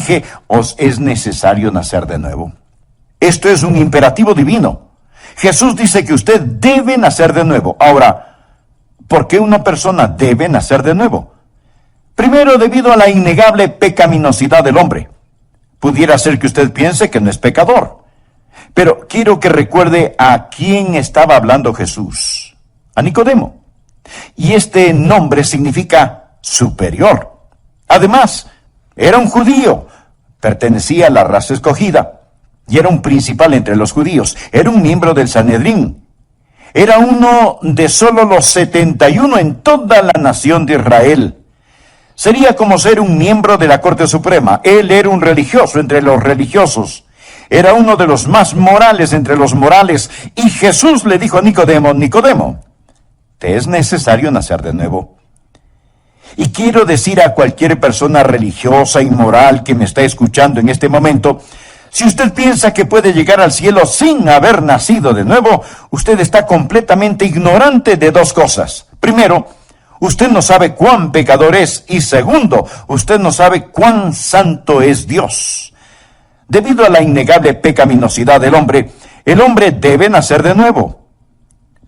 dije, os es necesario nacer de nuevo. Esto es un imperativo divino. Jesús dice que usted debe nacer de nuevo. Ahora, ¿por qué una persona debe nacer de nuevo? Primero, debido a la innegable pecaminosidad del hombre. Pudiera ser que usted piense que no es pecador. Pero quiero que recuerde a quién estaba hablando Jesús. A Nicodemo. Y este nombre significa superior. Además, era un judío. Pertenecía a la raza escogida. Y era un principal entre los judíos. Era un miembro del Sanedrín. Era uno de solo los 71 en toda la nación de Israel. Sería como ser un miembro de la Corte Suprema. Él era un religioso entre los religiosos. Era uno de los más morales entre los morales. Y Jesús le dijo a Nicodemo, Nicodemo, te es necesario nacer de nuevo. Y quiero decir a cualquier persona religiosa y moral que me está escuchando en este momento, si usted piensa que puede llegar al cielo sin haber nacido de nuevo, usted está completamente ignorante de dos cosas. Primero, usted no sabe cuán pecador es. Y segundo, usted no sabe cuán santo es Dios. Debido a la innegable pecaminosidad del hombre, el hombre debe nacer de nuevo.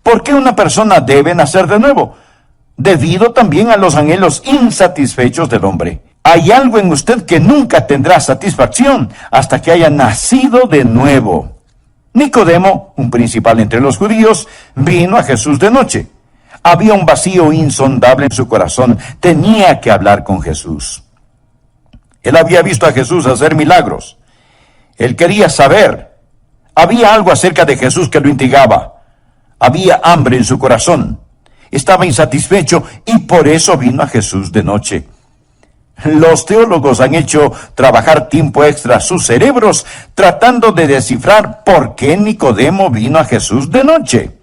¿Por qué una persona debe nacer de nuevo? Debido también a los anhelos insatisfechos del hombre. Hay algo en usted que nunca tendrá satisfacción hasta que haya nacido de nuevo. Nicodemo, un principal entre los judíos, vino a Jesús de noche. Había un vacío insondable en su corazón. Tenía que hablar con Jesús. Él había visto a Jesús hacer milagros. Él quería saber. Había algo acerca de Jesús que lo intrigaba. Había hambre en su corazón. Estaba insatisfecho y por eso vino a Jesús de noche. Los teólogos han hecho trabajar tiempo extra sus cerebros tratando de descifrar por qué Nicodemo vino a Jesús de noche.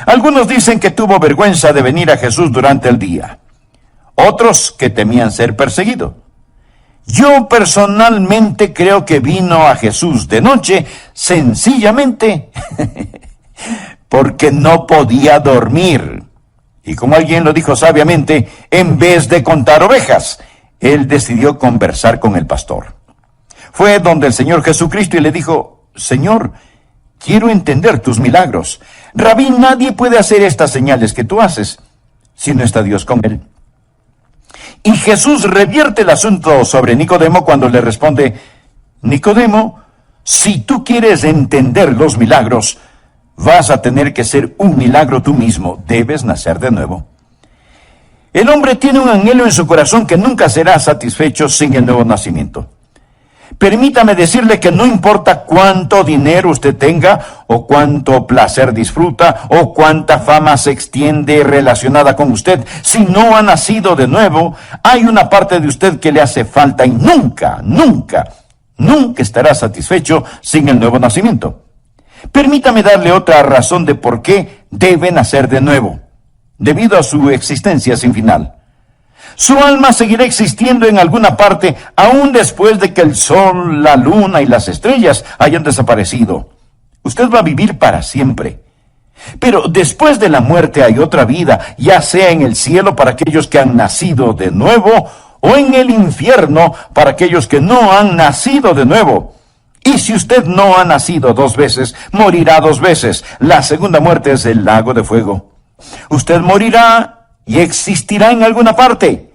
Algunos dicen que tuvo vergüenza de venir a Jesús durante el día. Otros que temían ser perseguido. Yo personalmente creo que vino a Jesús de noche sencillamente porque no podía dormir. Y como alguien lo dijo sabiamente, en vez de contar ovejas, él decidió conversar con el pastor. Fue donde el Señor Jesucristo y le dijo, Señor, quiero entender tus milagros. Rabí, nadie puede hacer estas señales que tú haces si no está Dios con él. Y Jesús revierte el asunto sobre Nicodemo cuando le responde, Nicodemo, si tú quieres entender los milagros, vas a tener que ser un milagro tú mismo. Debes nacer de nuevo. El hombre tiene un anhelo en su corazón que nunca será satisfecho sin el nuevo nacimiento. Permítame decirle que no importa cuánto dinero usted tenga, o cuánto placer disfruta, o cuánta fama se extiende relacionada con usted, si no ha nacido de nuevo, hay una parte de usted que le hace falta y nunca estará satisfecho sin el nuevo nacimiento. Permítame darle otra razón de por qué debe nacer de nuevo, debido a su existencia sin final. Su alma seguirá existiendo en alguna parte, aún después de que el sol, la luna y las estrellas hayan desaparecido. Usted va a vivir para siempre. Pero después de la muerte hay otra vida, ya sea en el cielo para aquellos que han nacido de nuevo, o en el infierno para aquellos que no han nacido de nuevo. Y si usted no ha nacido dos veces, morirá dos veces. La segunda muerte es el lago de fuego. Usted morirá y existirá en alguna parte.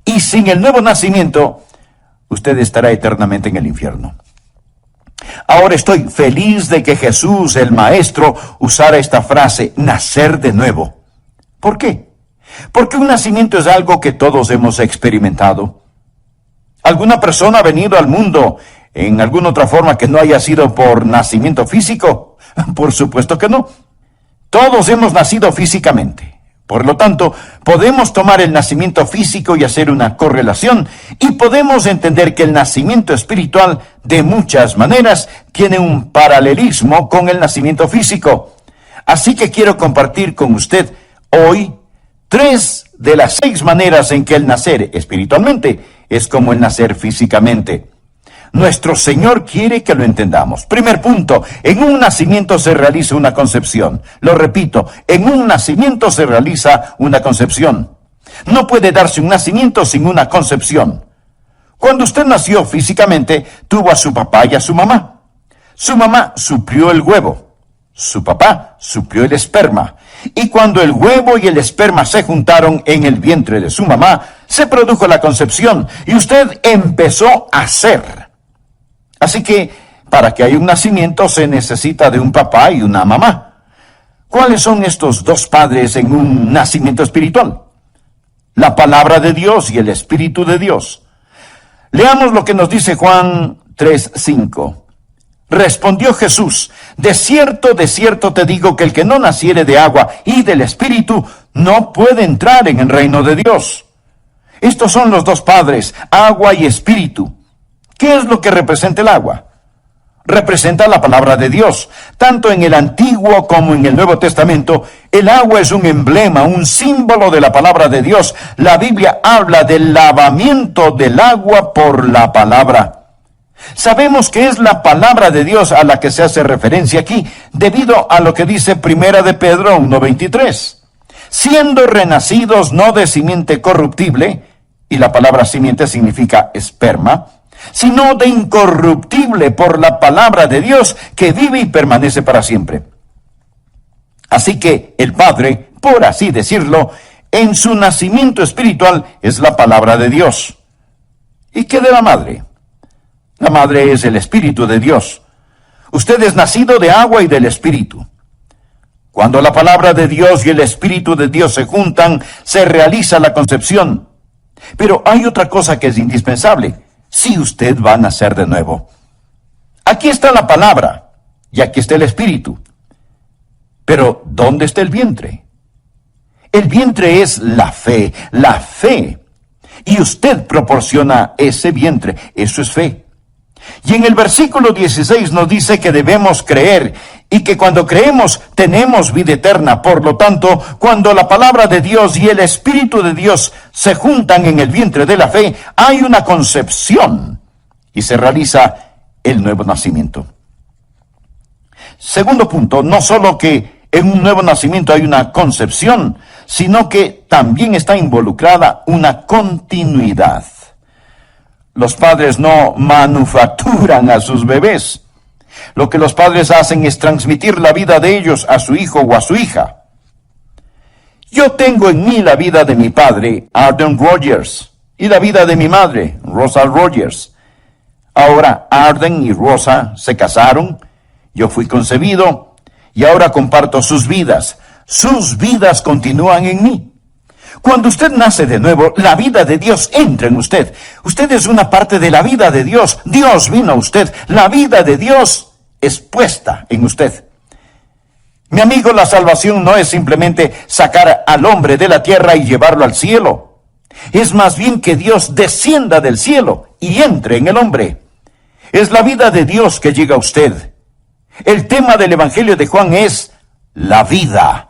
Y sin el nuevo nacimiento, usted estará eternamente en el infierno. Ahora estoy feliz de que Jesús, el Maestro, usara esta frase, nacer de nuevo. ¿Por qué? Porque un nacimiento es algo que todos hemos experimentado. ¿Alguna persona ha venido al mundo en alguna otra forma que no haya sido por nacimiento físico? Por supuesto que no. Todos hemos nacido físicamente. Por lo tanto, podemos tomar el nacimiento físico y hacer una correlación, y podemos entender que el nacimiento espiritual, de muchas maneras, tiene un paralelismo con el nacimiento físico. Así que quiero compartir con usted hoy 3 de las 6 maneras en que el nacer espiritualmente es como el nacer físicamente. Nuestro Señor quiere que lo entendamos. Primer punto, en un nacimiento se realiza una concepción. Lo repito, en un nacimiento se realiza una concepción. No puede darse un nacimiento sin una concepción. Cuando usted nació físicamente, tuvo a su papá y a su mamá. Su mamá suplió el huevo. Su papá suplió el esperma. Y cuando el huevo y el esperma se juntaron en el vientre de su mamá, se produjo la concepción y usted empezó a ser. Así que, para que haya un nacimiento, se necesita de un papá y una mamá. ¿Cuáles son estos dos padres en un nacimiento espiritual? La palabra de Dios y el Espíritu de Dios. Leamos lo que nos dice Juan 3:5. Respondió Jesús: de cierto te digo que el que no naciere de agua y del Espíritu no puede entrar en el reino de Dios. Estos son los dos padres, agua y Espíritu. ¿Qué es lo que representa el agua? Representa la palabra de Dios. Tanto en el Antiguo como en el Nuevo Testamento, el agua es un emblema, un símbolo de la palabra de Dios. La Biblia habla del lavamiento del agua por la palabra. Sabemos que es la palabra de Dios a la que se hace referencia aquí, debido a lo que dice Primera de Pedro 1:23. Siendo renacidos no de simiente corruptible, y la palabra simiente significa esperma, sino de incorruptible por la palabra de Dios que vive y permanece para siempre. Así que el Padre, por así decirlo, en su nacimiento espiritual es la palabra de Dios. ¿Y qué de la madre? La madre es el Espíritu de Dios. Usted es nacido de agua y del Espíritu. Cuando la palabra de Dios y el Espíritu de Dios se juntan, se realiza la concepción. Pero hay otra cosa que es indispensable. Si usted va a nacer de nuevo. Aquí está la palabra y aquí está el Espíritu. Pero, ¿dónde está el vientre? El vientre es la fe. Y usted proporciona ese vientre. Eso es fe. Y en el versículo 16 nos dice que debemos creer y que cuando creemos tenemos vida eterna. Por lo tanto, cuando la palabra de Dios y el Espíritu de Dios se juntan en el vientre de la fe, hay una concepción y se realiza el nuevo nacimiento. Segundo punto, no solo que en un nuevo nacimiento hay una concepción, sino que también está involucrada una continuidad. Los padres no manufacturan a sus bebés. Lo que los padres hacen es transmitir la vida de ellos a su hijo o a su hija. Yo tengo en mí la vida de mi padre, Arden Rogers, y la vida de mi madre, Rosa Rogers. Ahora Arden y Rosa se casaron, yo fui concebido, y ahora comparto sus vidas. Sus vidas continúan en mí. Cuando usted nace de nuevo, la vida de Dios entra en usted. Usted es una parte de la vida de Dios. Dios vino a usted. La vida de Dios es puesta en usted. Mi amigo, la salvación no es simplemente sacar al hombre de la tierra y llevarlo al cielo. Es más bien que Dios descienda del cielo y entre en el hombre. Es la vida de Dios que llega a usted. El tema del Evangelio de Juan es la vida.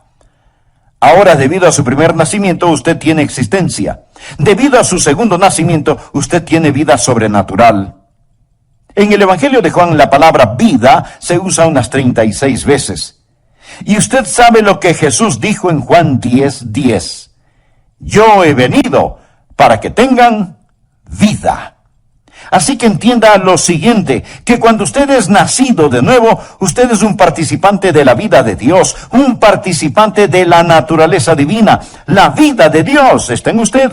Ahora, debido a su primer nacimiento, usted tiene existencia. Debido a su segundo nacimiento, usted tiene vida sobrenatural. En el Evangelio de Juan, la palabra vida se usa unas 36 veces. Y usted sabe lo que Jesús dijo en Juan 10:10. Yo he venido para que tengan vida. Así que entienda lo siguiente, que cuando usted es nacido de nuevo, usted es un participante de la vida de Dios, un participante de la naturaleza divina. La vida de Dios está en usted.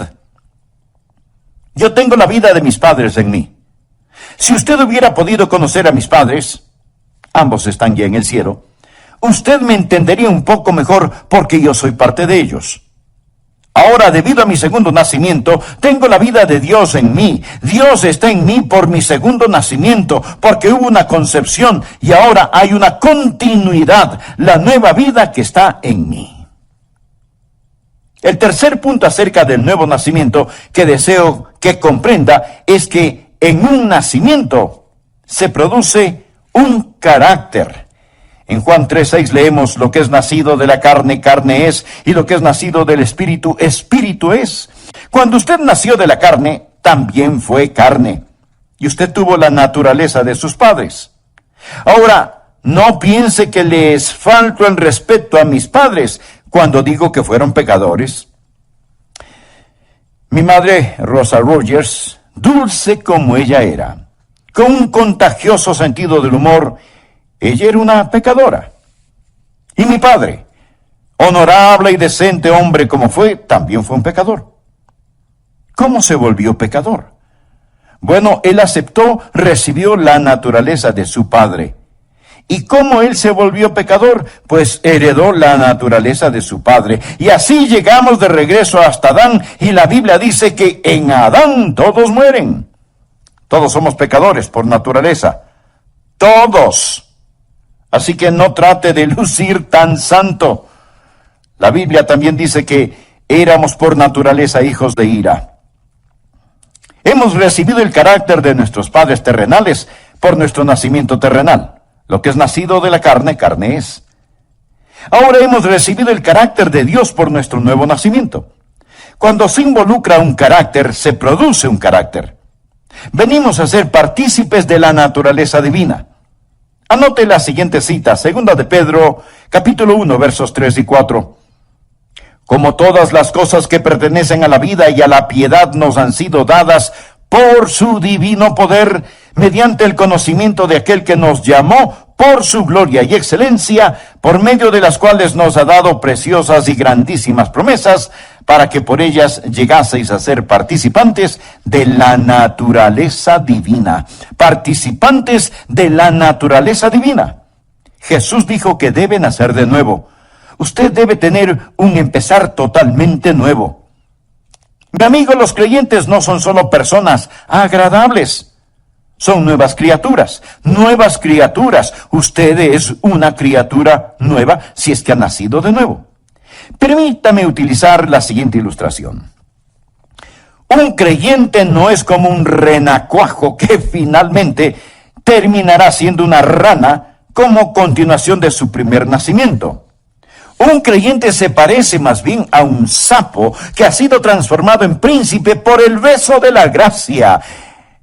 Yo tengo la vida de mis padres en mí. Si usted hubiera podido conocer a mis padres, ambos están ya en el cielo, usted me entendería un poco mejor porque yo soy parte de ellos. Ahora, debido a mi segundo nacimiento, tengo la vida de Dios en mí. Dios está en mí por mi segundo nacimiento, porque hubo una concepción y ahora hay una continuidad, la nueva vida que está en mí. El tercer punto acerca del nuevo nacimiento que deseo que comprenda es que en un nacimiento se produce un carácter. En Juan 3:6 leemos: lo que es nacido de la carne, carne es, y lo que es nacido del espíritu, espíritu es. Cuando usted nació de la carne, también fue carne, y usted tuvo la naturaleza de sus padres. Ahora, no piense que les falto el respeto a mis padres cuando digo que fueron pecadores. Mi madre, Rosa Rogers, dulce como ella era, con un contagioso sentido del humor, ella era una pecadora. Y mi padre, honorable y decente hombre como fue, también fue un pecador. ¿Cómo se volvió pecador? Bueno, él aceptó, recibió la naturaleza de su padre. ¿Y cómo él se volvió pecador? Pues heredó la naturaleza de su padre. Y así llegamos de regreso hasta Adán, y la Biblia dice que en Adán todos mueren. Todos somos pecadores por naturaleza. Todos. Así que no trate de lucir tan santo. La Biblia también dice que éramos por naturaleza hijos de ira. Hemos recibido el carácter de nuestros padres terrenales por nuestro nacimiento terrenal. Lo que es nacido de la carne, carne es. Ahora hemos recibido el carácter de Dios por nuestro nuevo nacimiento. Cuando se involucra un carácter, se produce un carácter. Venimos a ser partícipes de la naturaleza divina. Anote la siguiente cita, 2 de Pedro, capítulo 1, versos 3 y 4. Como todas las cosas que pertenecen a la vida y a la piedad nos han sido dadas por su divino poder, mediante el conocimiento de aquel que nos llamó por su gloria y excelencia, por medio de las cuales nos ha dado preciosas y grandísimas promesas, para que por ellas llegaseis a ser participantes de la naturaleza divina. Participantes de la naturaleza divina. Jesús dijo que debe nacer de nuevo. Usted debe tener un empezar totalmente nuevo. Mi amigo, los creyentes no son solo personas agradables. Son nuevas criaturas. Nuevas criaturas. Usted es una criatura nueva si es que ha nacido de nuevo. Permítame utilizar la siguiente ilustración. Un creyente no es como un renacuajo que finalmente terminará siendo una rana como continuación de su primer nacimiento. Un creyente se parece más bien a un sapo que ha sido transformado en príncipe por el beso de la gracia.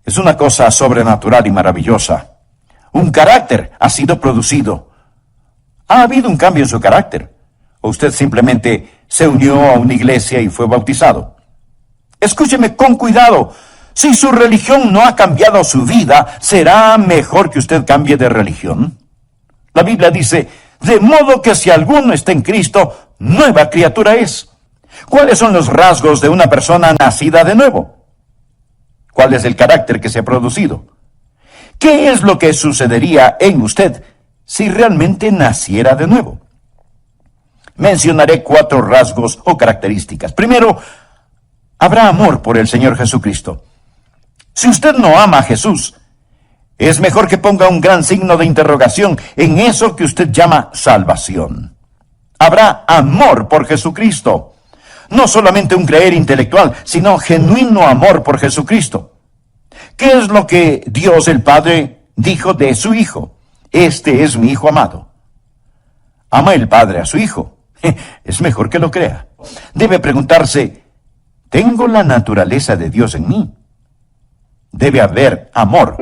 Es una cosa sobrenatural y maravillosa. Un carácter ha sido producido. ¿Ha habido un cambio en su carácter? ¿O usted simplemente se unió a una iglesia y fue bautizado? Escúcheme con cuidado. Si su religión no ha cambiado su vida, ¿será mejor que usted cambie de religión? La Biblia dice, de modo que si alguno está en Cristo, nueva criatura es. ¿Cuáles son los rasgos de una persona nacida de nuevo? ¿Cuál es el carácter que se ha producido? ¿Qué es lo que sucedería en usted si realmente naciera de nuevo? Mencionaré 4 rasgos o características. Primero, habrá amor por el Señor Jesucristo. Si usted no ama a Jesús, es mejor que ponga un gran signo de interrogación en eso que usted llama salvación. Habrá amor por Jesucristo. No solamente un creer intelectual, sino genuino amor por Jesucristo. ¿Qué es lo que Dios el Padre dijo de su Hijo? Este es mi Hijo amado. ¿Ama el Padre a su Hijo? Es mejor que lo crea. Debe preguntarse, ¿tengo la naturaleza de Dios en mí? Debe haber amor.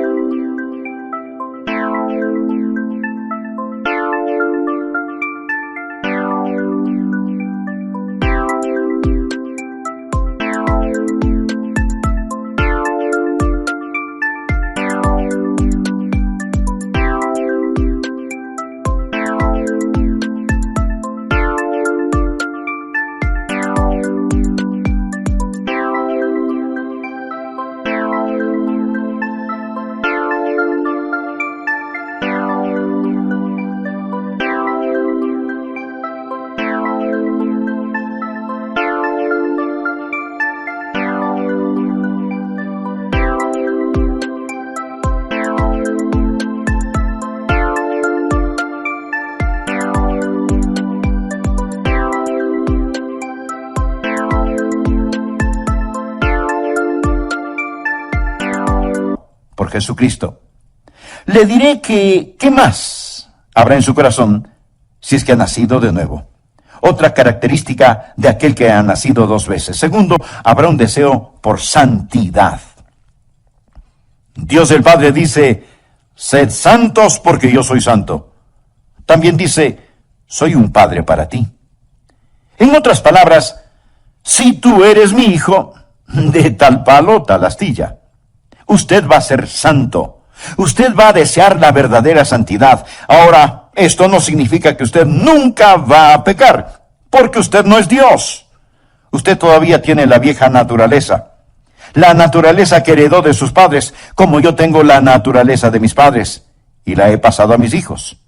Por Jesucristo. Le diré que, ¿qué más habrá en su corazón si es que ha nacido de nuevo? Otra característica de aquel que ha nacido 2 veces. Segundo, habrá un deseo por santidad. Dios el Padre dice, sed santos porque yo soy santo. También dice, soy un padre para ti. En otras palabras, si tú eres mi hijo, de tal palo, tal astilla. Usted va a ser santo. Usted va a desear la verdadera santidad. Ahora, esto no significa que usted nunca va a pecar, porque usted no es Dios. Usted todavía tiene la vieja naturaleza. La naturaleza que heredó de sus padres, como yo tengo la naturaleza de mis padres, y la he pasado a mis hijos.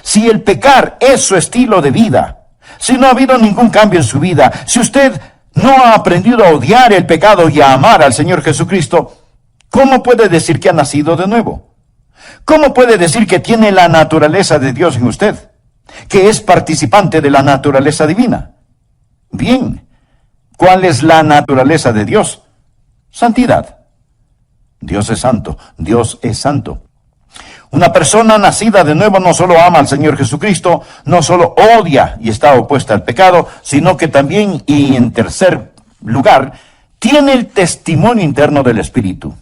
Si el pecar es su estilo de vida, si no ha habido ningún cambio en su vida, si usted no ha aprendido a odiar el pecado y a amar al Señor Jesucristo, ¿cómo puede decir que ha nacido de nuevo? ¿Cómo puede decir que tiene la naturaleza de Dios en usted? Que es participante de la naturaleza divina. Bien, ¿cuál es la naturaleza de Dios? Santidad. Dios es santo, Dios es santo. Una persona nacida de nuevo no solo ama al Señor Jesucristo, no solo odia y está opuesta al pecado, sino que también, y en tercer lugar, tiene el testimonio interno del Espíritu.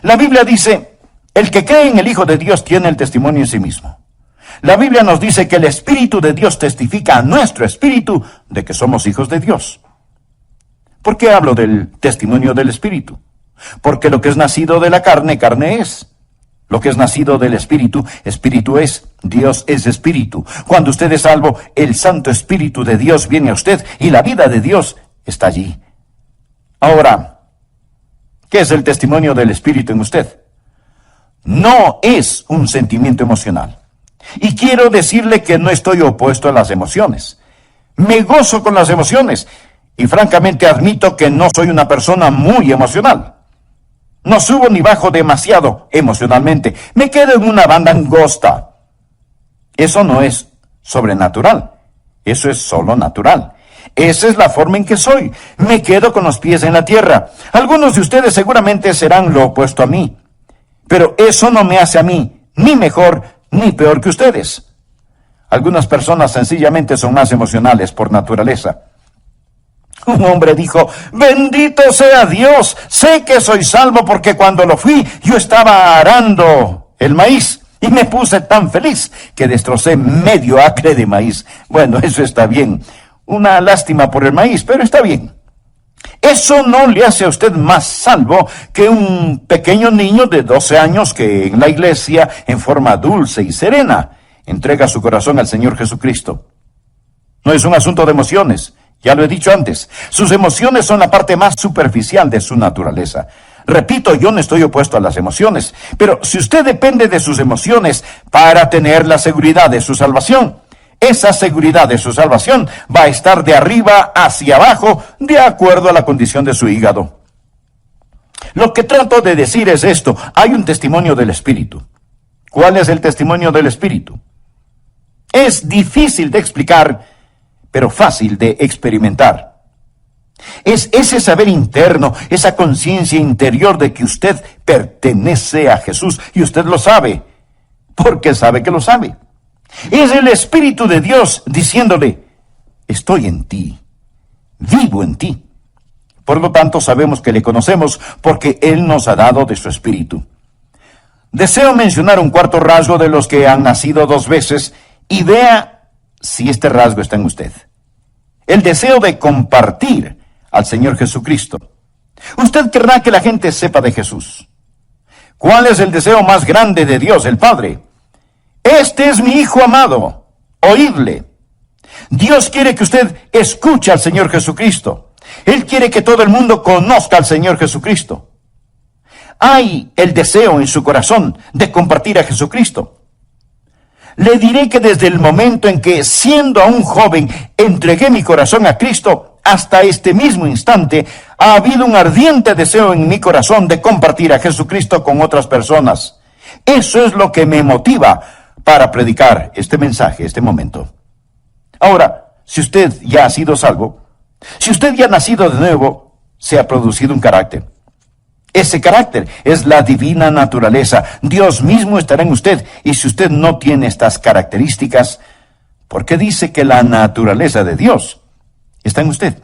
La Biblia dice, el que cree en el Hijo de Dios tiene el testimonio en sí mismo. La Biblia nos dice que el Espíritu de Dios testifica a nuestro espíritu de que somos hijos de Dios. ¿Por qué hablo del testimonio del Espíritu? Porque lo que es nacido de la carne, carne es. Lo que es nacido del Espíritu, Espíritu es. Dios es Espíritu. Cuando usted es salvo, el Santo Espíritu de Dios viene a usted y la vida de Dios está allí. Ahora, ¿qué es el testimonio del Espíritu en usted? No es un sentimiento emocional. Y quiero decirle que no estoy opuesto a las emociones. Me gozo con las emociones. Y francamente admito que no soy una persona muy emocional. No subo ni bajo demasiado emocionalmente. Me quedo en una banda angosta. Eso no es sobrenatural. Eso es solo natural. Esa es la forma en que soy. Me quedo con los pies en la tierra. Algunos de ustedes seguramente serán lo opuesto a mí. Pero eso no me hace a mí ni mejor ni peor que ustedes. Algunas personas sencillamente son más emocionales por naturaleza. Un hombre dijo, bendito sea Dios, sé que soy salvo porque cuando lo fui yo estaba arando el maíz y me puse tan feliz que destrocé medio acre de maíz. Bueno, eso está bien. Una lástima por el maíz, pero está bien. Eso no le hace a usted más salvo que un pequeño niño de 12 años que en la iglesia, en forma dulce y serena, entrega su corazón al Señor Jesucristo. No es un asunto de emociones. Ya lo he dicho antes, sus emociones son la parte más superficial de su naturaleza. Repito, yo no estoy opuesto a las emociones, pero si usted depende de sus emociones para tener la seguridad de su salvación, esa seguridad de su salvación va a estar de arriba hacia abajo, de acuerdo a la condición de su hígado. Lo que trato de decir es esto, hay un testimonio del Espíritu. ¿Cuál es el testimonio del Espíritu? Es difícil de explicar, pero fácil de experimentar. Es ese saber interno, esa conciencia interior de que usted pertenece a Jesús, y usted lo sabe, porque sabe que lo sabe. Es el Espíritu de Dios diciéndole, estoy en ti, vivo en ti. Por lo tanto, sabemos que le conocemos porque Él nos ha dado de su Espíritu. Deseo mencionar un cuarto rasgo de los que han nacido dos veces, y vea si este rasgo está en usted. El deseo de compartir al Señor Jesucristo. Usted querrá que la gente sepa de Jesús. ¿Cuál es el deseo más grande de Dios, el Padre? Este es mi Hijo amado. Oídle. Dios quiere que usted escuche al Señor Jesucristo. Él quiere que todo el mundo conozca al Señor Jesucristo. Hay el deseo en su corazón de compartir a Jesucristo. Le diré que desde el momento en que, siendo aún joven, entregué mi corazón a Cristo, hasta este mismo instante, ha habido un ardiente deseo en mi corazón de compartir a Jesucristo con otras personas. Eso es lo que me motiva para predicar este mensaje, este momento. Ahora, si usted ya ha sido salvo, si usted ya ha nacido de nuevo, se ha producido un carácter. Ese carácter es la divina naturaleza. Dios mismo estará en usted. Y si usted no tiene estas características, ¿por qué dice que la naturaleza de Dios está en usted?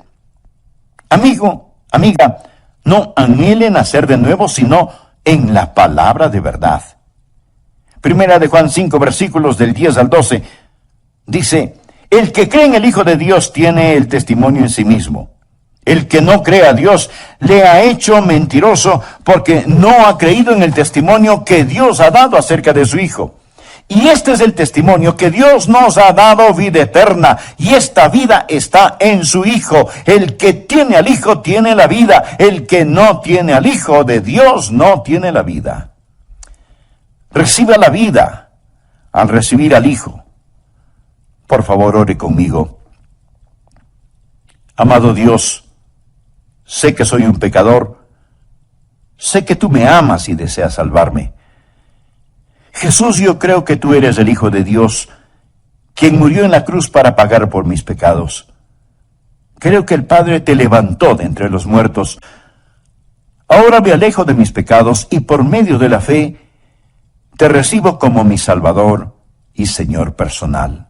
Amigo, amiga, no anhele nacer de nuevo, sino en la palabra de verdad. Primera de Juan 5, versículos del 10 al 12, dice, el que cree en el Hijo de Dios tiene el testimonio en sí mismo. El que no cree a Dios le ha hecho mentiroso porque no ha creído en el testimonio que Dios ha dado acerca de su Hijo. Y este es el testimonio, que Dios nos ha dado vida eterna, y esta vida está en su Hijo. El que tiene al Hijo tiene la vida. El que no tiene al Hijo de Dios no tiene la vida. Reciba la vida al recibir al Hijo. Por favor, ore conmigo. Amado Dios, sé que soy un pecador. Sé que tú me amas y deseas salvarme. Jesús, yo creo que tú eres el Hijo de Dios, quien murió en la cruz para pagar por mis pecados. Creo que el Padre te levantó de entre los muertos. Ahora me alejo de mis pecados y por medio de la fe te recibo como mi Salvador y Señor personal.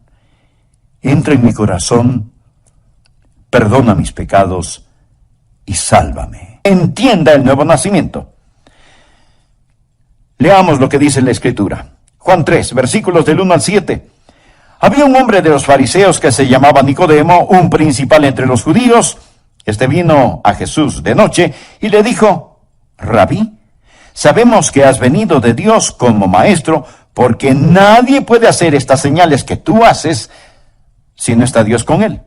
Entra en mi corazón, perdona mis pecados y sálvame. Entienda el nuevo nacimiento. Leamos lo que dice la Escritura. Juan 3, versículos del 1 al 7. Había un hombre de los fariseos que se llamaba Nicodemo, un principal entre los judíos. Este vino a Jesús de noche y le dijo: Rabí, sabemos que has venido de Dios como maestro, porque nadie puede hacer estas señales que tú haces si no está Dios con él.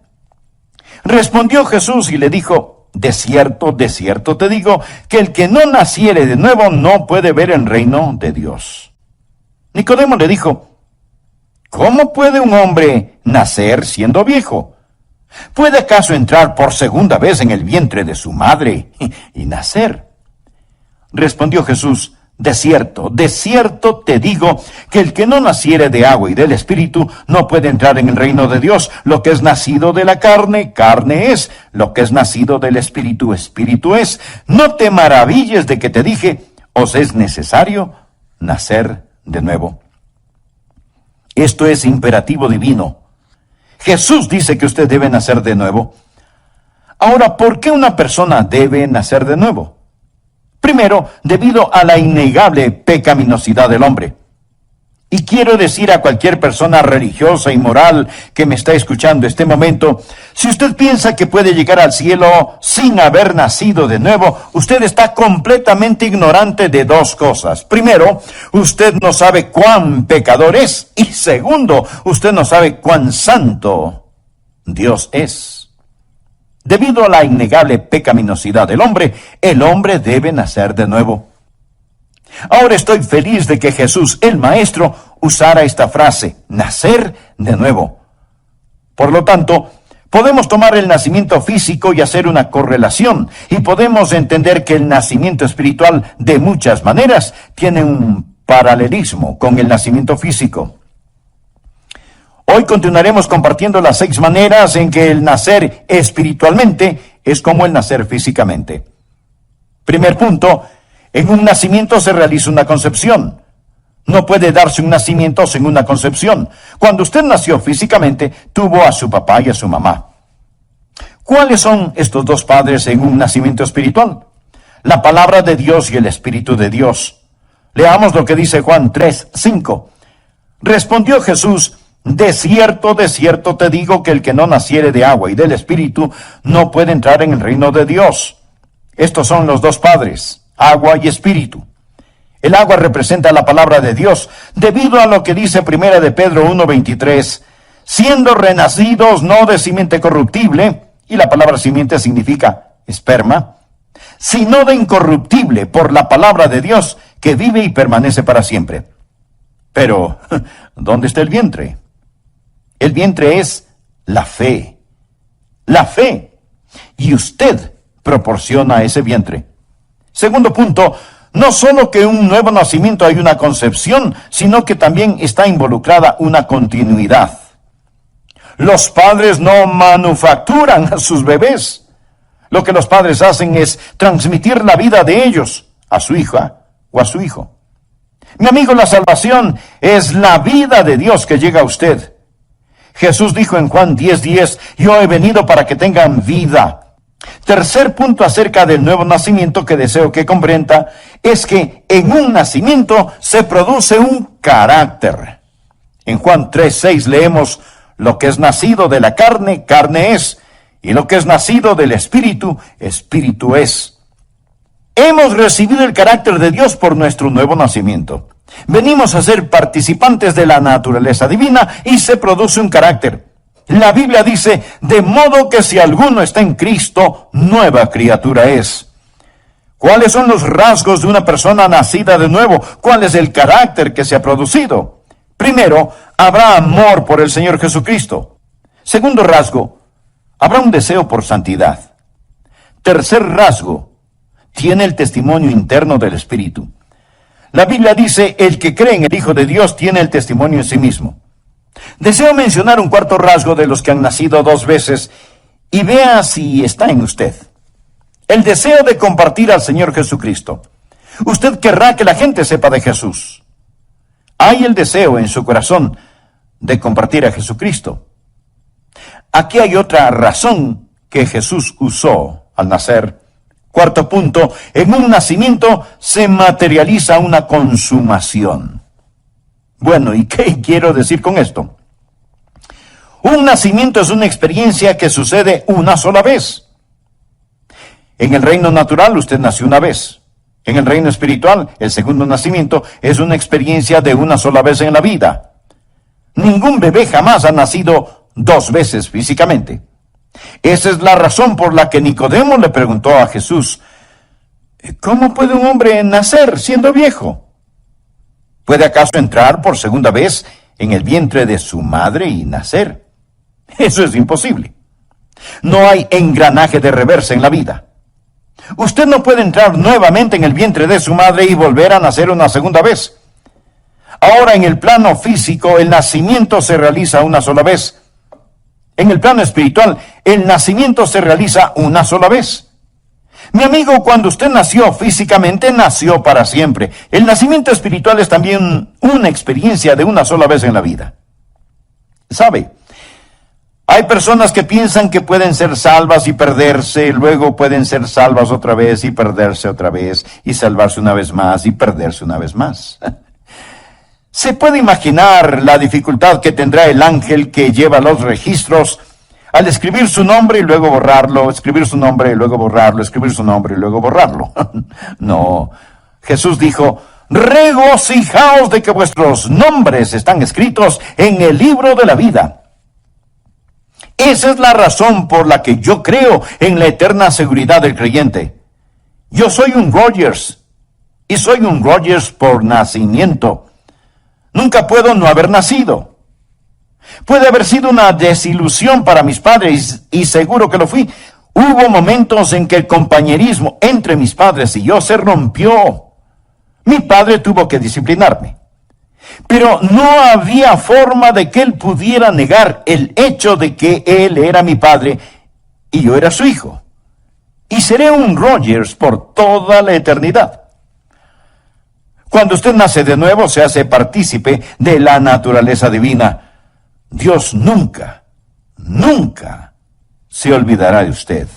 Respondió Jesús y le dijo: de cierto te digo, que el que no naciere de nuevo no puede ver el reino de Dios. Nicodemo le dijo: ¿cómo puede un hombre nacer siendo viejo? ¿Puede acaso entrar por segunda vez en el vientre de su madre y nacer? Respondió Jesús: de cierto te digo, que el que no naciere de agua y del Espíritu no puede entrar en el reino de Dios. Lo que es nacido de la carne, carne es. Lo que es nacido del Espíritu, Espíritu es. No te maravilles de que te dije: os es necesario nacer de nuevo. Esto es imperativo divino. Jesús dice que usted debe nacer de nuevo. Ahora, ¿por qué una persona debe nacer de nuevo? Primero, debido a la innegable pecaminosidad del hombre. Y quiero decir a cualquier persona religiosa y moral que me está escuchando este momento, si usted piensa que puede llegar al cielo sin haber nacido de nuevo, usted está completamente ignorante de dos cosas. Primero, usted no sabe cuán pecador es. Y segundo, usted no sabe cuán santo Dios es. Debido a la innegable pecaminosidad del hombre, el hombre debe nacer de nuevo. Ahora estoy feliz de que Jesús, el Maestro, usara esta frase, nacer de nuevo. Por lo tanto, podemos tomar el nacimiento físico y hacer una correlación, y podemos entender que el nacimiento espiritual, de muchas maneras, tiene un paralelismo con el nacimiento físico. Hoy continuaremos compartiendo las 6 maneras en que el nacer espiritualmente es como el nacer físicamente. Primer punto, en un nacimiento se realiza una concepción. No puede darse un nacimiento sin una concepción. Cuando usted nació físicamente, tuvo a su papá y a su mamá. ¿Cuáles son estos dos padres en un nacimiento espiritual? La palabra de Dios y el Espíritu de Dios. Leamos lo que dice Juan 3:5. Respondió Jesús: de cierto te digo, que el que no naciere de agua y del Espíritu no puede entrar en el reino de Dios. Estos son los dos padres, agua y Espíritu. El agua representa la palabra de Dios, debido a lo que dice 1 de Pedro 1:23, siendo renacidos no de simiente corruptible, y la palabra simiente significa esperma, sino de incorruptible, por la palabra de Dios, que vive y permanece para siempre. Pero, ¿dónde está el vientre? El vientre es la fe. La fe. Y usted proporciona ese vientre. Segundo punto, no solo que un nuevo nacimiento hay una concepción, sino que también está involucrada una continuidad. Los padres no manufacturan a sus bebés. Lo que los padres hacen es transmitir la vida de ellos a su hija o a su hijo. Mi amigo, la salvación es la vida de Dios que llega a usted. Jesús dijo en Juan 10:10, yo he venido para que tengan vida. Tercer punto acerca del nuevo nacimiento que deseo que comprenda es que en un nacimiento se produce un carácter. En Juan 3:6 leemos, lo que es nacido de la carne, carne es, Y lo que es nacido del Espíritu, Espíritu es. Hemos recibido el carácter de Dios por nuestro nuevo nacimiento. Venimos a ser participantes de la naturaleza divina y se produce un carácter. La Biblia dice, de modo que si alguno está en Cristo, nueva criatura es. ¿Cuáles son los rasgos de una persona nacida de nuevo? ¿Cuál es el carácter que se ha producido? Primero, habrá amor por el Señor Jesucristo. Segundo rasgo, habrá un deseo por santidad. Tercer rasgo, tiene el testimonio interno del Espíritu. La Biblia dice, el que cree en el Hijo de Dios tiene el testimonio en sí mismo. Deseo mencionar un cuarto rasgo de los que han nacido dos veces y vea si está en usted. El deseo de compartir al Señor Jesucristo. Usted querrá que la gente sepa de Jesús. Hay el deseo en su corazón de compartir a Jesucristo. Aquí hay otra razón que Jesús usó al nacer. Cuarto punto, en un nacimiento se materializa una consumación. Bueno, ¿y qué quiero decir con esto? Un nacimiento es una experiencia que sucede una sola vez. En el reino natural usted nació una vez. En el reino espiritual, el segundo nacimiento es una experiencia de una sola vez en la vida. Ningún bebé jamás ha nacido dos veces físicamente. Esa es la razón por la que Nicodemo le preguntó a Jesús, ¿cómo puede un hombre nacer siendo viejo? ¿Puede acaso entrar por segunda vez en el vientre de su madre y nacer? Eso es imposible. No hay engranaje de reversa en la vida. Usted no puede entrar nuevamente en el vientre de su madre y volver a nacer una segunda vez. Ahora, en el plano físico, el nacimiento se realiza una sola vez. En el plano espiritual, el nacimiento se realiza una sola vez. Mi amigo, cuando usted nació físicamente, nació para siempre. El nacimiento espiritual es también una experiencia de una sola vez en la vida. ¿Sabe? Hay personas que piensan que pueden ser salvas y perderse, luego pueden ser salvas otra vez y perderse otra vez, y salvarse una vez más y perderse una vez más. ¿Se puede imaginar la dificultad que tendrá el ángel que lleva los registros al escribir su nombre y luego borrarlo, escribir su nombre y luego borrarlo, escribir su nombre y luego borrarlo? No. Jesús dijo, regocijaos de que vuestros nombres están escritos en el libro de la vida. Esa es la razón por la que yo creo en la eterna seguridad del creyente. Yo soy un Rogers, y soy un Rogers por nacimiento. Nunca puedo no haber nacido. Puede haber sido una desilusión para mis padres, y seguro que lo fui. Hubo momentos en que el compañerismo entre mis padres y yo se rompió. Mi padre tuvo que disciplinarme. Pero no había forma de que él pudiera negar el hecho de que él era mi padre y yo era su hijo. Y seré un Rogers por toda la eternidad. Cuando usted nace de nuevo, se hace partícipe de la naturaleza divina. Dios nunca, nunca se olvidará de usted.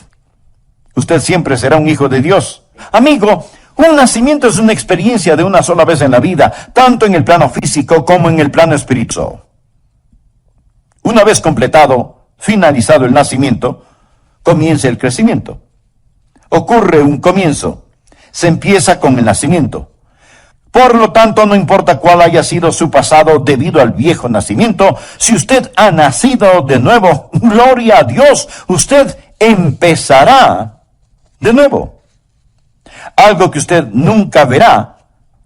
Usted siempre será un hijo de Dios. Amigo, un nacimiento es una experiencia de una sola vez en la vida, tanto en el plano físico como en el plano espiritual. Una vez completado, finalizado el nacimiento, comienza el crecimiento. Ocurre un comienzo. Se empieza con el nacimiento. Por lo tanto, no importa cuál haya sido su pasado debido al viejo nacimiento, si usted ha nacido de nuevo, gloria a Dios, usted empezará de nuevo. Algo que usted nunca verá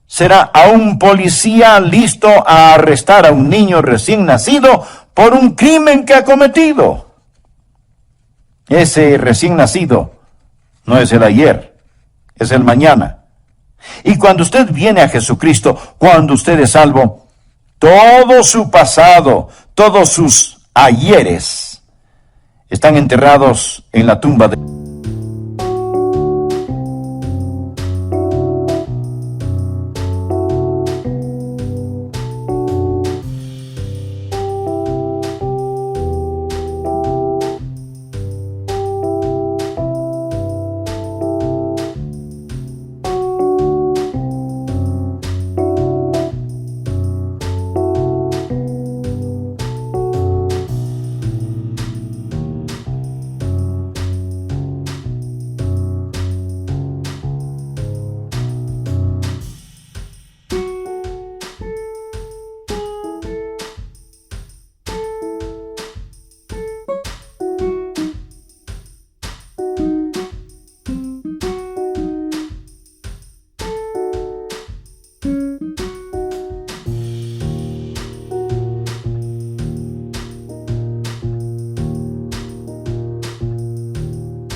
será a un policía listo a arrestar a un niño recién nacido por un crimen que ha cometido. Ese recién nacido no es el ayer, es el mañana. Y cuando usted viene a Jesucristo, cuando usted es salvo, todo su pasado, todos sus ayeres están enterrados en la tumba de...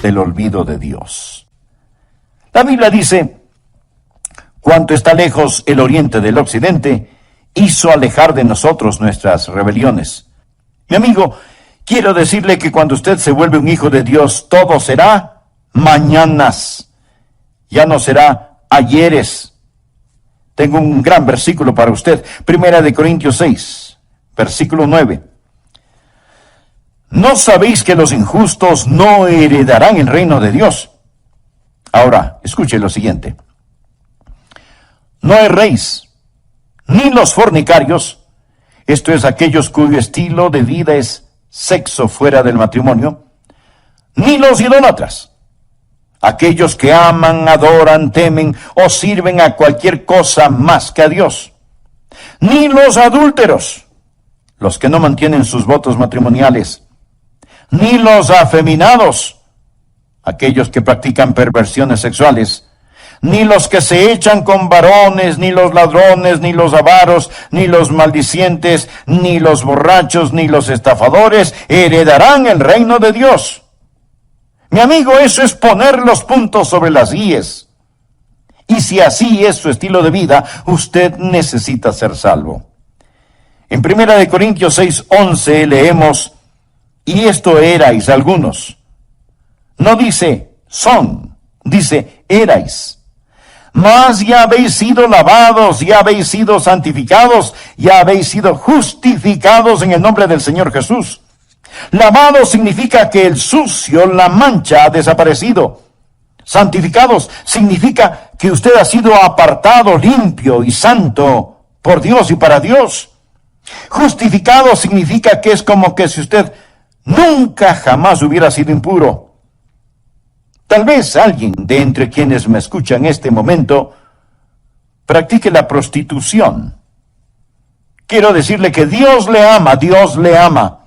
del olvido de Dios. La Biblia dice: cuanto está lejos el oriente del occidente, hizo alejar de nosotros nuestras rebeliones. Mi amigo, quiero decirle que cuando usted se vuelve un hijo de Dios, todo será mañanas. Ya no será ayeres. Tengo un gran versículo para usted. 1 Corintios 6, versículo 9. ¿No sabéis que los injustos no heredarán el reino de Dios? Ahora, escuche lo siguiente. No erréis, ni los fornicarios, esto es, aquellos cuyo estilo de vida es sexo fuera del matrimonio, ni los idólatras, aquellos que aman, adoran, temen o sirven a cualquier cosa más que a Dios, ni los adúlteros, los que no mantienen sus votos matrimoniales, ni los afeminados, aquellos que practican perversiones sexuales, ni los que se echan con varones, ni los ladrones, ni los avaros, ni los maldicientes, ni los borrachos, ni los estafadores heredarán el reino de Dios. Mi amigo, eso es poner los puntos sobre las íes. Y si así es su estilo de vida, usted necesita ser salvo. En 1 Corintios 6:11 leemos: y esto erais algunos. No dice son, dice erais. Mas ya habéis sido lavados, ya habéis sido santificados, ya habéis sido justificados en el nombre del Señor Jesús. Lavado significa que el sucio, la mancha, ha desaparecido. Santificados significa que usted ha sido apartado, limpio y santo por Dios y para Dios. Justificado significa que es como que si usted nunca jamás hubiera sido impuro. Tal vez alguien de entre quienes me escuchan en este momento practique la prostitución. Quiero decirle que Dios le ama, Dios le ama.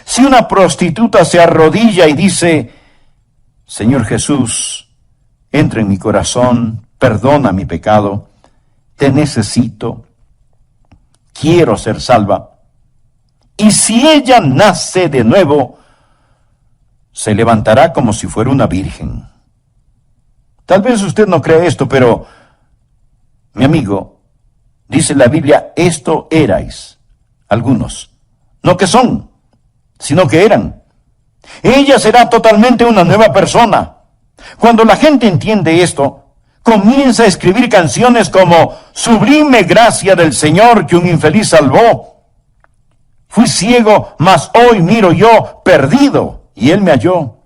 Si una prostituta se arrodilla y dice: Señor Jesús, entra en mi corazón, perdona mi pecado, te necesito, quiero ser salva. Y si ella nace de nuevo, se levantará como si fuera una virgen. Tal vez usted no cree esto, pero, mi amigo, dice la Biblia, esto erais algunos. No que son, sino que eran. Ella será totalmente una nueva persona. Cuando la gente entiende esto, comienza a escribir canciones como: sublime gracia del Señor que un infeliz salvó. Fui ciego, mas hoy miro yo, perdido, y Él me halló.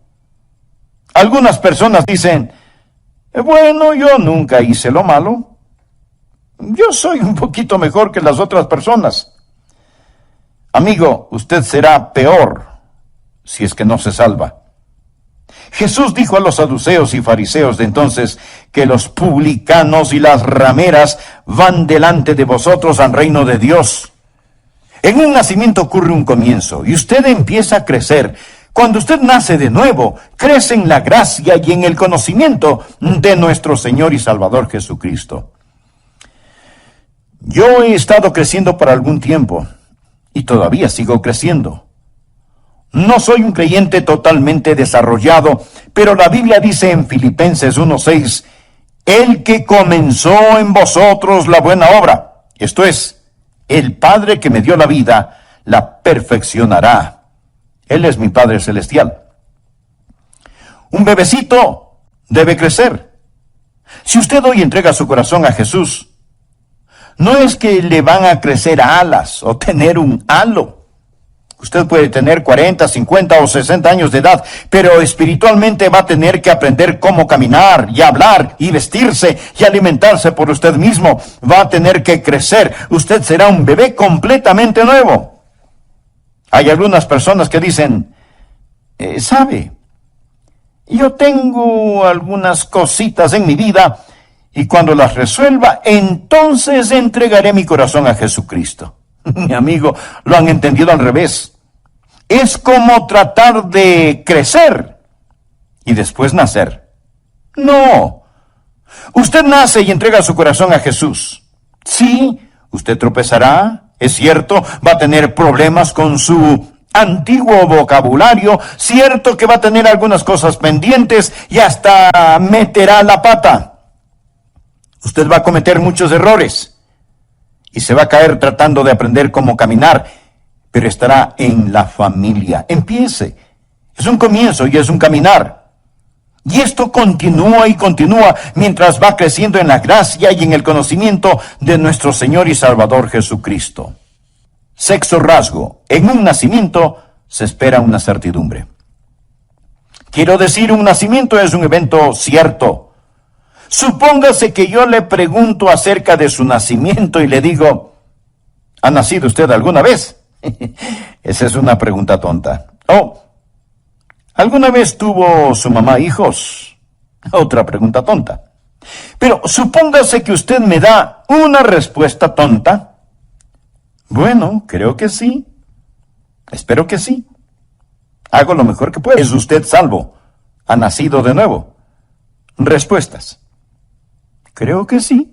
Algunas personas dicen: bueno, yo nunca hice lo malo. Yo soy un poquito mejor que las otras personas. Amigo, usted será peor si es que no se salva. Jesús dijo a los saduceos y fariseos de entonces que los publicanos y las rameras van delante de vosotros al reino de Dios. En un nacimiento ocurre un comienzo y usted empieza a crecer. Cuando usted nace de nuevo, crece en la gracia y en el conocimiento de nuestro Señor y Salvador Jesucristo. Yo he estado creciendo por algún tiempo y todavía sigo creciendo. No soy un creyente totalmente desarrollado, pero la Biblia dice en Filipenses 1:6, el que comenzó en vosotros la buena obra, esto es, el Padre que me dio la vida, la perfeccionará. Él es mi Padre Celestial. Un bebecito debe crecer. Si usted hoy entrega su corazón a Jesús, no es que le van a crecer alas o tener un halo. Usted puede tener 40, 50 o 60 años de edad, pero espiritualmente va a tener que aprender cómo caminar y hablar y vestirse y alimentarse por usted mismo. Va a tener que crecer. Usted será un bebé completamente nuevo. Hay algunas personas que dicen, ¿sabe? Yo tengo algunas cositas en mi vida y cuando las resuelva, entonces entregaré mi corazón a Jesucristo. Mi amigo, lo han entendido al revés. Es como tratar de crecer y después nacer. No. Usted nace y entrega su corazón a Jesús. Sí, usted tropezará, es cierto, va a tener problemas con su antiguo vocabulario, cierto que va a tener algunas cosas pendientes y hasta meterá la pata. Usted va a cometer muchos errores y se va a caer tratando de aprender cómo caminar, pero estará en la familia. Empiece. Es un comienzo y es un caminar. Y esto continúa y continúa mientras va creciendo en la gracia y en el conocimiento de nuestro Señor y Salvador Jesucristo. Sexto rasgo: en un nacimiento se espera una certidumbre. Quiero decir, un nacimiento es un evento cierto. Supóngase que yo le pregunto acerca de su nacimiento y le digo, ¿ha nacido usted alguna vez? Esa es una pregunta tonta. Oh, ¿alguna vez tuvo su mamá hijos? Otra pregunta tonta. Pero supóngase que usted me da una respuesta tonta. Bueno, creo que sí. Espero que sí. Hago lo mejor que puedo. ¿Es usted salvo? ¿Ha nacido de nuevo? Respuestas. Creo que sí.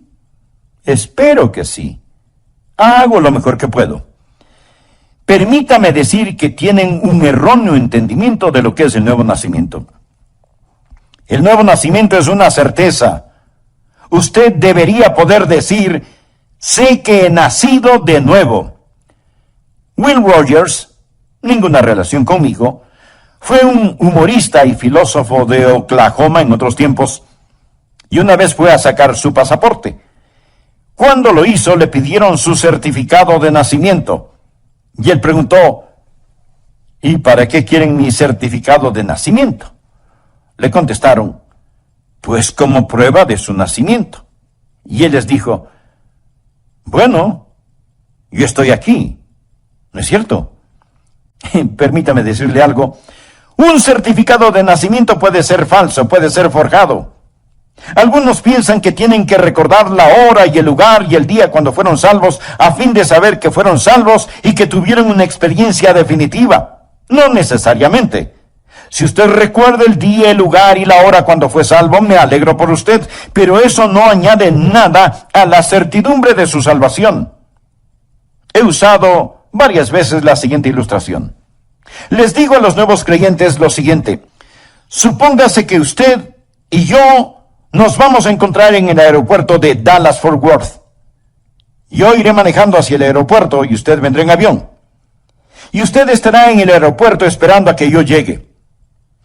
Espero que sí. Hago lo mejor que puedo. Permítame decir que tienen un erróneo entendimiento de lo que es el nuevo nacimiento. El nuevo nacimiento es una certeza. Usted debería poder decir, sé que he nacido de nuevo. Will Rogers, ninguna relación conmigo, fue un humorista y filósofo de Oklahoma en otros tiempos, y una vez fue a sacar su pasaporte. Cuando lo hizo, le pidieron su certificado de nacimiento. Y él preguntó, ¿y para qué quieren mi certificado de nacimiento? Le contestaron, pues como prueba de su nacimiento. Y él les dijo, bueno, yo estoy aquí, ¿no es cierto? Permítame decirle algo. Un certificado de nacimiento puede ser falso, puede ser forjado. Algunos piensan que tienen que recordar la hora y el lugar y el día cuando fueron salvos a fin de saber que fueron salvos y que tuvieron una experiencia definitiva. No necesariamente. Si usted recuerda el día, el lugar y la hora cuando fue salvo, me alegro por usted, pero eso no añade nada a la certidumbre de su salvación. He usado varias veces la siguiente ilustración. Les digo a los nuevos creyentes lo siguiente. Supóngase que usted y yo nos vamos a encontrar en el aeropuerto de Dallas-Fort Worth. Yo iré manejando hacia el aeropuerto y usted vendrá en avión. Y usted estará en el aeropuerto esperando a que yo llegue.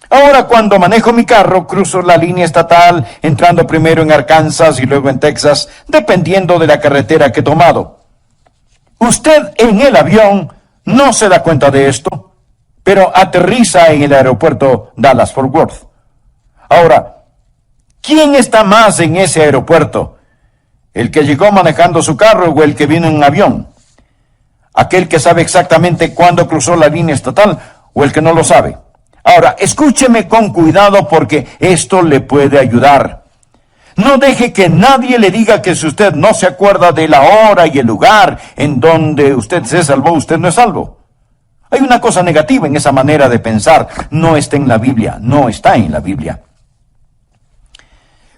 Ahora, cuando manejo mi carro, cruzo la línea estatal, entrando primero en Arkansas y luego en Texas, dependiendo de la carretera que he tomado. Usted en el avión no se da cuenta de esto, pero aterriza en el aeropuerto Dallas-Fort Worth. Ahora, ¿quién está más en ese aeropuerto? ¿El que llegó manejando su carro o el que vino en un avión? ¿Aquel que sabe exactamente cuándo cruzó la línea estatal o el que no lo sabe? Ahora, escúcheme con cuidado porque esto le puede ayudar. No deje que nadie le diga que si usted no se acuerda de la hora y el lugar en donde usted se salvó, usted no es salvo. Hay una cosa negativa en esa manera de pensar. No está en la Biblia, no está en la Biblia.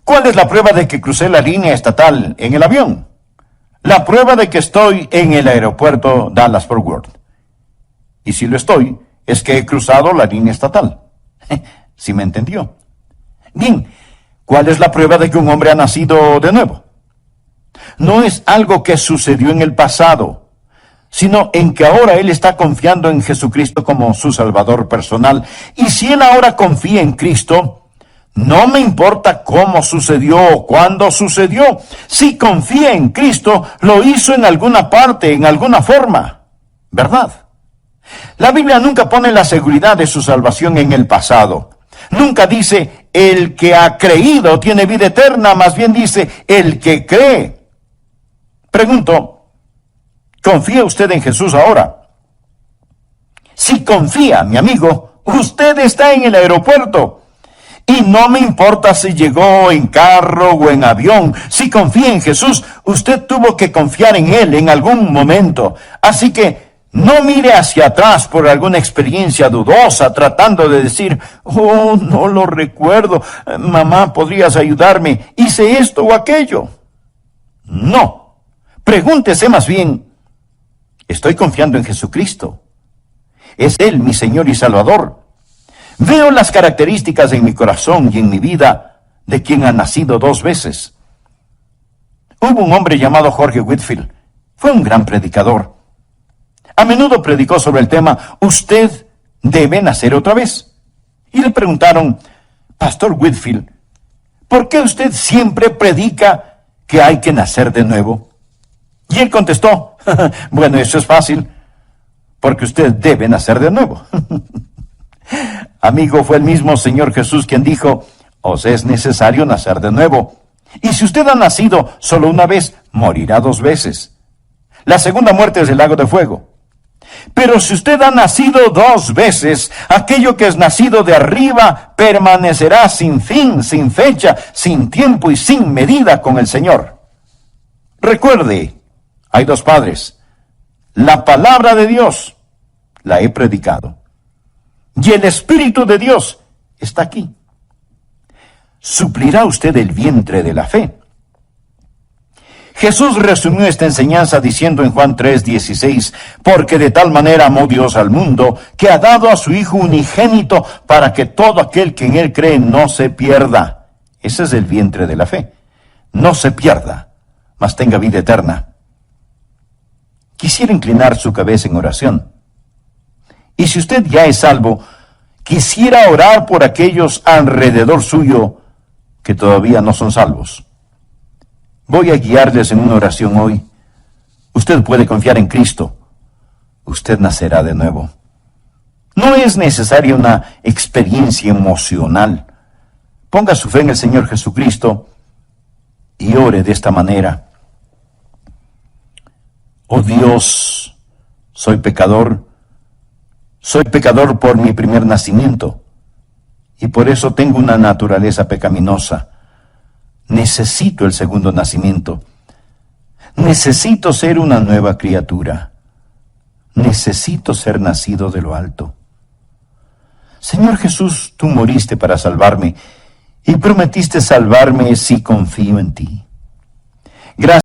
¿Cuál es la prueba de que crucé la línea estatal en el avión? La prueba de que estoy en el aeropuerto Dallas-Fort Worth. Y si lo estoy, es que he cruzado la línea estatal. ¿Sí me entendió? Bien, ¿cuál es la prueba de que un hombre ha nacido de nuevo? No es algo que sucedió en el pasado, sino en que ahora él está confiando en Jesucristo como su Salvador personal. Y si él ahora confía en Cristo, no me importa cómo sucedió o cuándo sucedió. Si confía en Cristo, lo hizo en alguna parte, en alguna forma, ¿verdad? La Biblia nunca pone la seguridad de su salvación en el pasado. Nunca dice, el que ha creído tiene vida eterna, más bien dice, el que cree. Pregunto, ¿confía usted en Jesús ahora? Si confía, mi amigo, usted está en el aeropuerto. Y no me importa si llegó en carro o en avión. Si confía en Jesús, usted tuvo que confiar en Él en algún momento. Así que no mire hacia atrás por alguna experiencia dudosa tratando de decir, oh, no lo recuerdo, mamá, ¿podrías ayudarme? Hice esto o aquello. No. Pregúntese más bien, ¿estoy confiando en Jesucristo? es Él mi Señor y Salvador. Veo las características en mi corazón y en mi vida de quien ha nacido 2 veces. Hubo un hombre llamado Jorge Whitefield. Fue un gran predicador. A menudo predicó sobre el tema, usted debe nacer otra vez. Y le preguntaron, Pastor Whitefield, ¿por qué usted siempre predica que hay que nacer de nuevo? Y él contestó, bueno, eso es fácil, porque usted debe nacer de nuevo. Amigo, fue el mismo Señor Jesús quien dijo, os es necesario nacer de nuevo. Y si usted ha nacido solo una vez, morirá 2 veces. La segunda muerte es el lago de fuego. Pero si usted ha nacido 2 veces, aquello que es nacido de arriba permanecerá sin fin, sin fecha, sin tiempo y sin medida con el Señor. Recuerde, hay 2 padres. La palabra de Dios la he predicado. Y el Espíritu de Dios está aquí. ¿Suplirá usted el vientre de la fe? Jesús resumió esta enseñanza diciendo en Juan 3:16, porque de tal manera amó Dios al mundo, que ha dado a su Hijo unigénito, para que todo aquel que en Él cree no se pierda. Ese es el vientre de la fe. No se pierda, mas tenga vida eterna. Quisiera inclinar su cabeza en oración. Y si usted ya es salvo, quisiera orar por aquellos alrededor suyo que todavía no son salvos. Voy a guiarles en una oración hoy. Usted puede confiar en Cristo. Usted nacerá de nuevo. No es necesaria una experiencia emocional. Ponga su fe en el Señor Jesucristo y ore de esta manera. Oh Dios, soy pecador por mi primer nacimiento y por eso tengo una naturaleza pecaminosa. Necesito el segundo nacimiento. Necesito ser una nueva criatura. Necesito ser nacido de lo alto. Señor Jesús, tú moriste para salvarme y prometiste salvarme si confío en ti. Gracias.